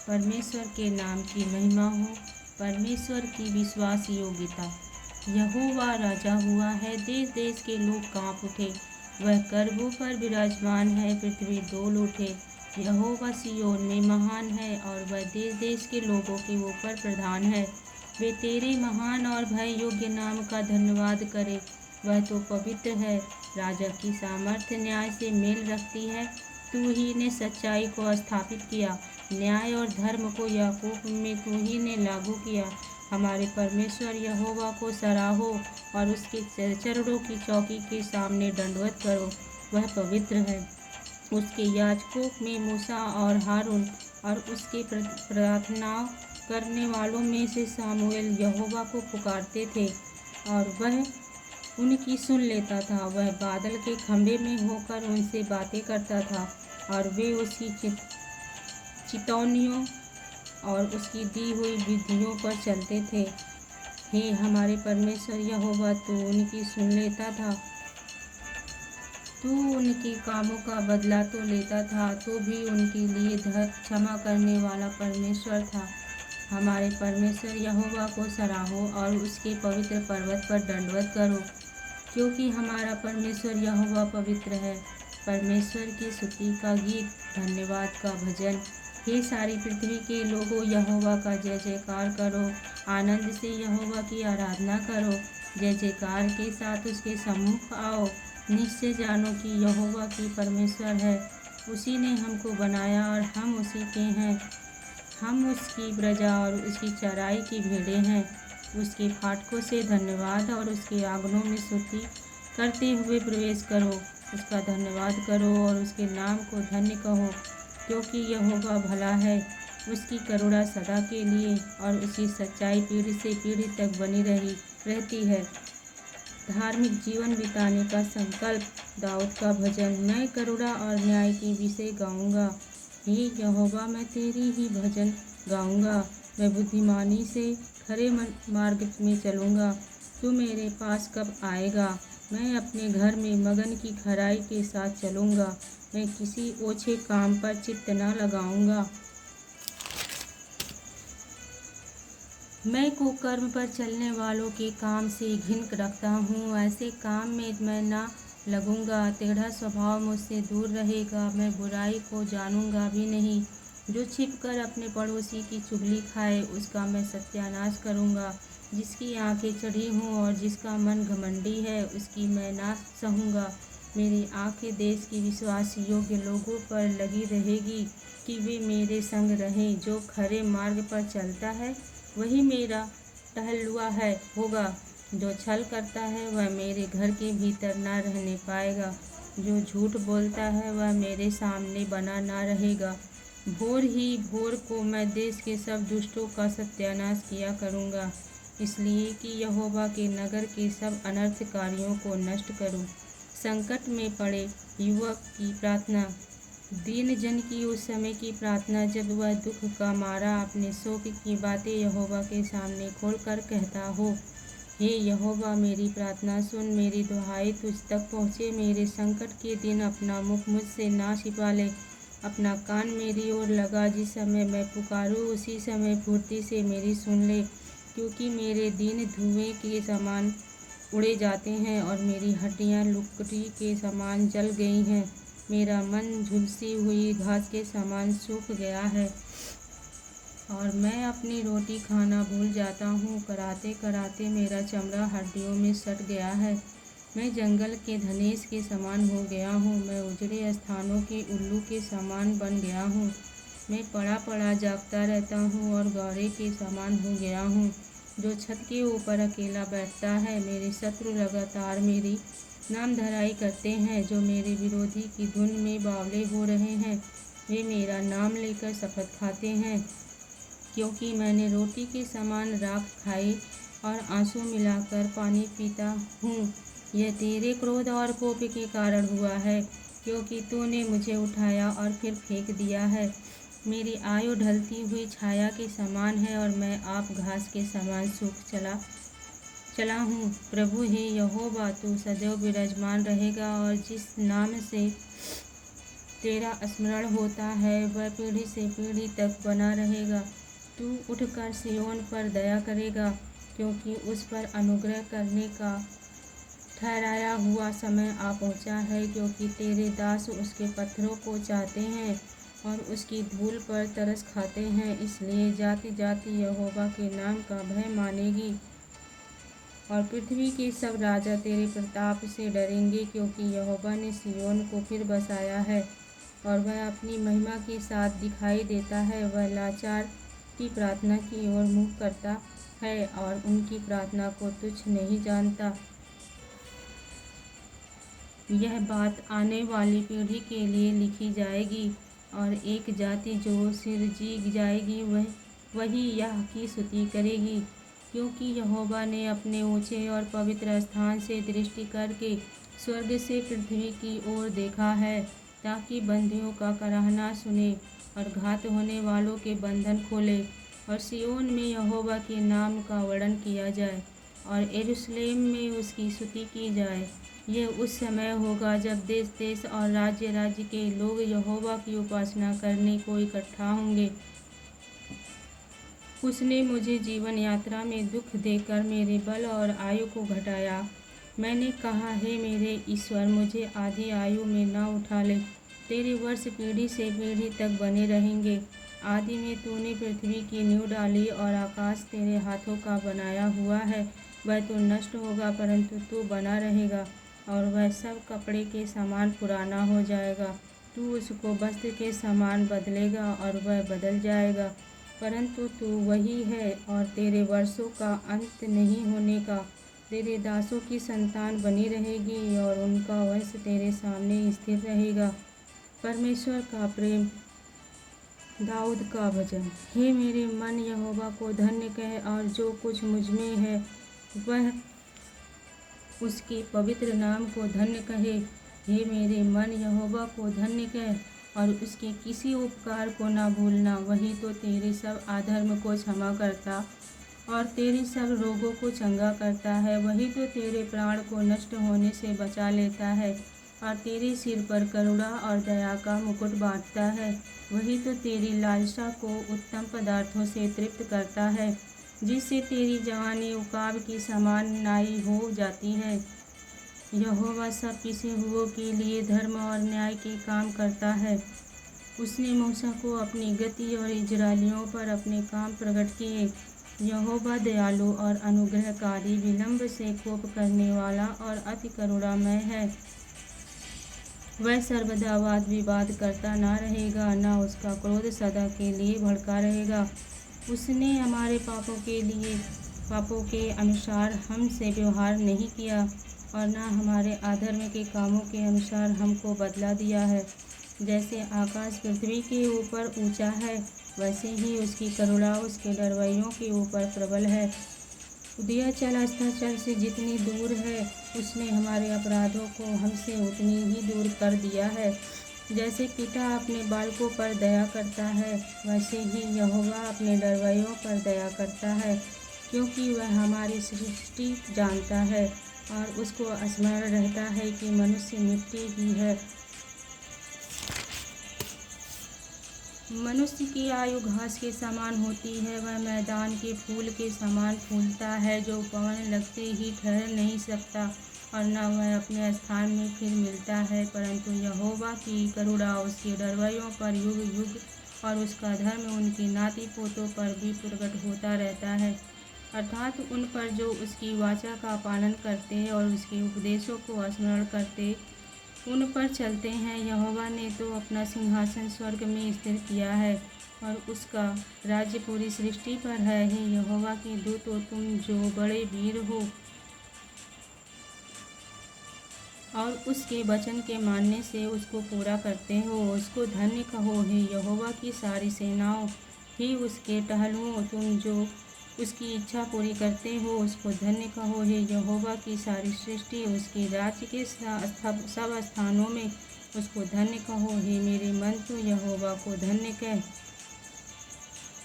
परमेश्वर के नाम की महिमा हो। परमेश्वर की विश्वास योग्यता। यहोवा राजा हुआ है, देश देश के लोग कांप उठे। वह करबों पर विराजमान है, पृथ्वी डोल उठे। यहोवा सिय्योन में महान है और वह देश देश के लोगों के ऊपर प्रधान है। वे तेरे महान और भय योग्य नाम का धन्यवाद करे। वह तो पवित्र है। राजा की सामर्थ्य न्याय से मेल रखती है। तू ही ने सच्चाई को स्थापित किया, न्याय और धर्म को याकूब में तू ही ने लागू किया। हमारे परमेश्वर यहोवा को सराहो और उसके चरणों की चौकी के सामने दंडवत करो। वह पवित्र है। उसके याजकों में मूसा और हारून और उसके प्रार्थना करने वालों में से सामुएल यहोवा को पुकारते थे और वह उनकी सुन लेता था। वह बादल के खंभे में होकर उनसे बातें करता था और वे उसकी चितौनियों और उसकी दी हुई विधियों पर चलते थे। हे हमारे परमेश्वर यहोवा, तू उनकी सुन लेता था, तू उनके कामों का बदला तो लेता था, तो भी उनके लिए क्षमा करने वाला परमेश्वर था। हमारे परमेश्वर यहोवा को सराहो और उसके पवित्र पर्वत पर दंडवत करो, क्योंकि हमारा परमेश्वर यहोवा पवित्र है। परमेश्वर की स्तुति का गीत, धन्यवाद का भजन। हे सारी पृथ्वी के लोगों, यहोवा का जय जयकार करो। आनंद से यहोवा की आराधना करो। जय जयकार के साथ उसके सम्मुख आओ। निश्चय जानो कि यहोवा की परमेश्वर है। उसी ने हमको बनाया और हम उसी के हैं। हम उसकी प्रजा और उसकी चराई की भेड़ें हैं। उसके फाटकों से धन्यवाद और उसके आंगनों में स्तुति करते हुए प्रवेश करो। उसका धन्यवाद करो और उसके नाम को धन्य कहो, क्योंकि यहोवा भला है। उसकी करुणा सदा के लिए और उसकी सच्चाई पीढ़ी से पीढ़ी तक बनी रहती है। धार्मिक जीवन बिताने का संकल्प। दाऊद का भजन। मैं करुणा और न्याय के विषय गाऊंगा। हे यहोवा, मैं तेरी ही भजन गाऊंगा। मैं बुद्धिमानी से खरे मार्ग में चलूँगा। तू मेरे पास कब आएगा? मैं अपने घर में मगन की खराई के साथ चलूँगा। मैं किसी ओछे काम पर चित्त न लगाऊंगा। मैं कुकर्म पर चलने वालों के काम से घिन रखता हूँ। ऐसे काम में मैं न लगूंगा। टेढ़ा स्वभाव मुझसे दूर रहेगा। मैं बुराई को जानूंगा भी नहीं। जो छिपकर अपने पड़ोसी की चुगली खाए, उसका मैं सत्यानाश करूंगा। जिसकी आंखें चढ़ी हों और जिसका मन घमंडी है, उसकी मैं ना सहूँगा। मेरी आंखें देश की विश्वास योग्य लोगों पर लगी रहेगी कि वे मेरे संग रहें। जो खरे मार्ग पर चलता है वही मेरा टहलुआ होगा। जो छल करता है वह मेरे घर के भीतर न रहने पाएगा। जो झूठ बोलता है वह मेरे सामने बना न रहेगा। भोर ही भोर को मैं देश के सब दुष्टों का सत्यानाश किया करूँगा, इसलिए कि यहोवा के नगर के सब अनर्थकारियों को नष्ट करूँ। संकट में पड़े युवक की प्रार्थना। दीन जन की उस समय की प्रार्थना जब वह दुख का मारा अपने शोक की बातें यहोवा के सामने खोलकर कहता हो। हे यहोवा, मेरी प्रार्थना सुन, मेरी दुहाई तुझ तक पहुँचे। मेरे संकट के दिन अपना मुख मुझसे ना छिपा ले। अपना कान मेरी ओर लगा। जिस समय मैं पुकारूँ उसी समय फुर्ती से मेरी सुन ले, क्योंकि मेरे दिन धुएं के समान उड़े जाते हैं और मेरी हड्डियाँ लुकड़ी के समान जल गई हैं। मेरा मन झुलसी हुई घास के समान सूख गया है और मैं अपनी रोटी खाना भूल जाता हूँ। कराते कराते मेरा चमड़ा हड्डियों में सट गया है। मैं जंगल के धनेश के समान हो गया हूँ। मैं उजड़े स्थानों के उल्लू के समान बन गया हूँ। मैं पड़ा पड़ा जागता रहता हूँ और गौरे के समान हो गया हूँ, जो छत के ऊपर अकेला बैठता है। मेरे शत्रु लगातार मेरी नामधराई करते हैं। जो मेरे विरोधी की धुन में बावले हो रहे हैं, वे मेरा नाम लेकर शपथ खाते हैं, क्योंकि मैंने रोटी के समान राख खाई और आंसू मिलाकर पानी पीता हूँ। यह तेरे क्रोध और कोप के कारण हुआ है, क्योंकि तूने मुझे उठाया और फिर फेंक दिया है। मेरी आयु ढलती हुई छाया के समान है और मैं आप घास के समान सूख चला हूँ। प्रभु हे यहोवा, तू सदैव विराजमान रहेगा और जिस नाम से तेरा स्मरण होता है वह पीढ़ी से पीढ़ी तक बना रहेगा। तू उठकर सिय्योन पर दया करेगा, क्योंकि उस पर अनुग्रह करने का ठहराया हुआ समय आ पहुँचा है। क्योंकि तेरे दास उसके पत्थरों को चाहते हैं और उसकी धूल पर तरस खाते हैं, इसलिए जाति जाति यहोवा के नाम का भय मानेगी और पृथ्वी के सब राजा तेरे प्रताप से डरेंगे। क्योंकि यहोवा ने सिय्योन को फिर बसाया है और वह अपनी महिमा के साथ दिखाई देता है। वह लाचार की प्रार्थना की ओर मुँह करता है और उनकी प्रार्थना को तुच्छ नहीं जानता। यह बात आने वाली पीढ़ी के लिए लिखी जाएगी और एक जाति जो सिरजी जाएगी वही यह की स्तुति करेगी। क्योंकि यहोवा ने अपने ऊंचे और पवित्र स्थान से दृष्टि करके स्वर्ग से पृथ्वी की ओर देखा है, ताकि बंदियों का कराहना सुने और घात होने वालों के बंधन खोले, और सिय्योन में यहोवा के नाम का वर्णन किया जाए और यरूशलेम में उसकी स्तुति की जाए। यह उस समय होगा जब देश देश और राज्य राज्य के लोग यहोवा की उपासना करने को इकट्ठा होंगे। उसने मुझे जीवन यात्रा में दुख देकर मेरे बल और आयु को घटाया। मैंने कहा, हे मेरे ईश्वर, मुझे आधी आयु में न उठा ले। तेरे वर्ष पीढ़ी से पीढ़ी तक बने रहेंगे। आदि में तूने पृथ्वी की नींव डाली और आकाश तेरे हाथों का बनाया हुआ है। वह तो नष्ट होगा, परंतु तू बना रहेगा, और वह सब कपड़े के समान पुराना हो जाएगा। तू उसको वस्त्र के समान बदलेगा और वह बदल जाएगा, परंतु तू वही है और तेरे वर्षों का अंत नहीं होने का। तेरे दासों की संतान बनी रहेगी और उनका वंश तेरे सामने स्थिर रहेगा। परमेश्वर का प्रेम, दाऊद का भजन। हे मेरे मन, यहोवा को धन्य कह, और जो कुछ मुझ में है वह उसके पवित्र नाम को धन्य कहे। हे मेरे मन, यहोवा को धन्य कह और उसके किसी उपकार को न भूलना। वही तो तेरे सब अधर्म को क्षमा करता और तेरे सब रोगों को चंगा करता है। वही तो तेरे प्राण को नष्ट होने से बचा लेता है और तेरे सिर पर करुणा और दया का मुकुट बांधता है। वही तो तेरी लालसा को उत्तम पदार्थों से तृप्त करता है, जिससे तेरी जवानी उकाब की समान नाई हो जाती है। यहोवा सब पिसे हुओं के लिए धर्म और न्याय के काम करता है। उसने मूसा को अपनी गति और इजरायलियों पर अपने काम प्रकट किए। यहोवा दयालु और अनुग्रहकारी, विलंब से कोप करने वाला और अति करुणामय है। वह सर्वदा वाद विवाद करता न रहेगा, न उसका क्रोध सदा के लिए भड़का रहेगा। उसने हमारे पापों के अनुसार हमसे व्यवहार नहीं किया और न हमारे अधर्म के कामों के अनुसार हमको बदला दिया है। जैसे आकाश पृथ्वी के ऊपर ऊंचा है, वैसे ही उसकी करुणा उसके डरवैयों के ऊपर प्रबल है। उदयाचल अस्ताचल से जितनी दूर है, उसने हमारे अपराधों को हमसे उतनी ही दूर कर दिया है। जैसे पिता अपने बालकों पर दया करता है, वैसे ही यहोवा अपने डरवैयों पर दया करता है, क्योंकि वह हमारी सृष्टि जानता है और उसको स्मरण रहता है कि मनुष्य मिट्टी ही है। मनुष्य की आयु घास के समान होती है, वह मैदान के फूल के समान फूलता है, जो पवन लगते ही ठहर नहीं सकता और न वह अपने स्थान में फिर मिलता है। परंतु यहोवा की करुणा उसके डरवैयों पर युग युग और उसका धर्म उनके नाती पोतों पर भी प्रकट होता रहता है, अर्थात उन पर जो उसकी वाचा का पालन करते और उसके उपदेशों को स्मरण करते, उन पर चलते हैं। यहोवा ने तो अपना सिंहासन स्वर्ग में स्थिर किया है और उसका राज्य पूरी सृष्टि पर है। हे यहोवा के दूतों, तुम जो बड़े वीर हो और उसके वचन के मानने से उसको पूरा करते हो, उसको धन्य कहो। हे यहोवा की सारी सेनाओं, ही उसके टहलुओं, तुम जो उसकी इच्छा पूरी करते हो, उसको धन्य कहो। हे यहोवा की सारी सृष्टि, उसके राज्य के सब स्थानों में उसको धन्य कहो। हे मेरे मन, तू यहोवा को धन्य कह।